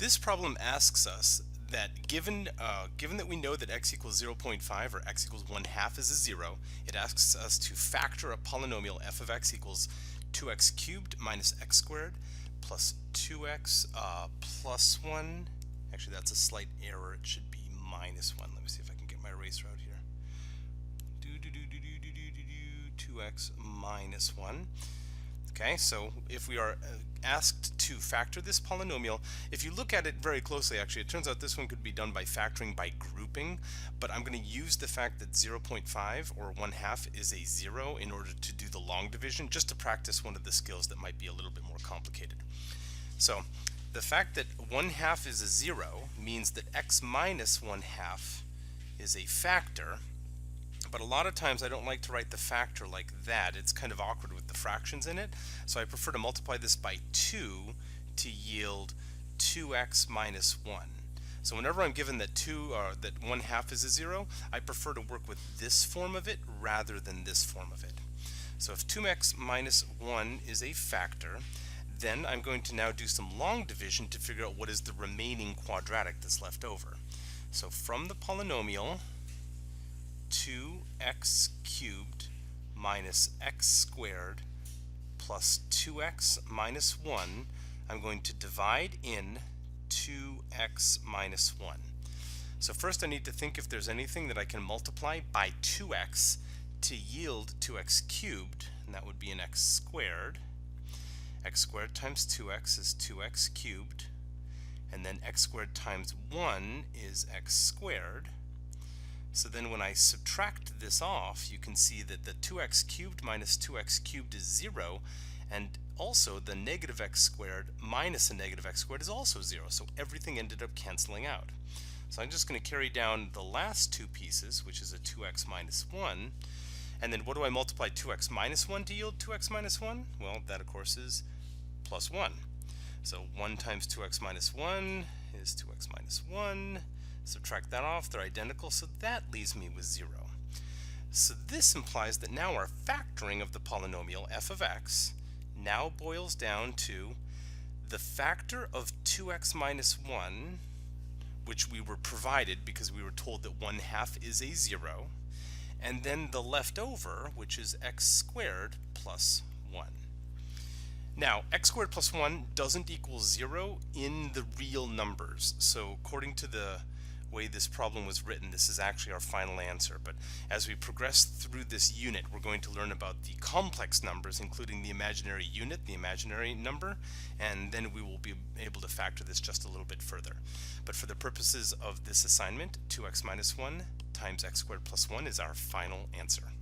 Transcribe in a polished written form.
This problem asks us that given that we know that x equals 0.5 or x equals 1/2 is a 0, it asks us to factor a polynomial f of x equals 2x cubed minus x squared plus 2x plus 1. Actually, that's a slight error. It should be minus 1. Let me see if I can get my eraser out here. 2x minus 1. Okay, so if we are asked to factor this polynomial, if you look at it very closely, actually, it turns out this one could be done by factoring by grouping, but I'm going to use the fact that 0.5 or 1/2 is a 0 in order to do the long division, just to practice one of the skills that might be a little bit more complicated. So the fact that 1/2 is a 0 means that x minus 1/2 is a factor. But a lot of times I don't like to write the factor like that. It's kind of awkward with the fractions in it. So I prefer to multiply this by 2 to yield 2x minus 1. So whenever I'm given that 1/2 is a 0, I prefer to work with this form of it rather than this form of it. So if 2x minus 1 is a factor, then I'm going to now do some long division to figure out what is the remaining quadratic that's left over. So from the polynomial 2x cubed minus x squared plus 2x minus 1, I'm going to divide in 2x minus 1. So first I need to think if there's anything that I can multiply by 2x to yield 2x cubed, and that would be an x squared. X squared times 2x is 2x cubed, and then x squared times 1 is x squared. So then when I subtract this off, you can see that the 2x cubed minus 2x cubed is 0, and also the negative x squared minus a negative x squared is also 0, so everything ended up canceling out. So I'm just going to carry down the last two pieces, which is a 2x minus 1, and then what do I multiply 2x minus 1 to yield 2x minus 1? Well, that of course is plus 1. So 1 times 2x minus 1 is 2x minus 1. Subtract that off, they're identical, so that leaves me with 0. So this implies that now our factoring of the polynomial f of x now boils down to the factor of 2x minus 1, which we were provided because we were told that 1/2 is a 0, and then the leftover, which is x squared plus 1. Now, x squared plus 1 doesn't equal 0 in the real numbers, so according to the way this problem was written, this is actually our final answer. But as we progress through this unit, we're going to learn about the complex numbers, including the imaginary unit, the imaginary number, and then we will be able to factor this just a little bit further. But for the purposes of this assignment, 2x minus 1 times x squared plus 1 is our final answer.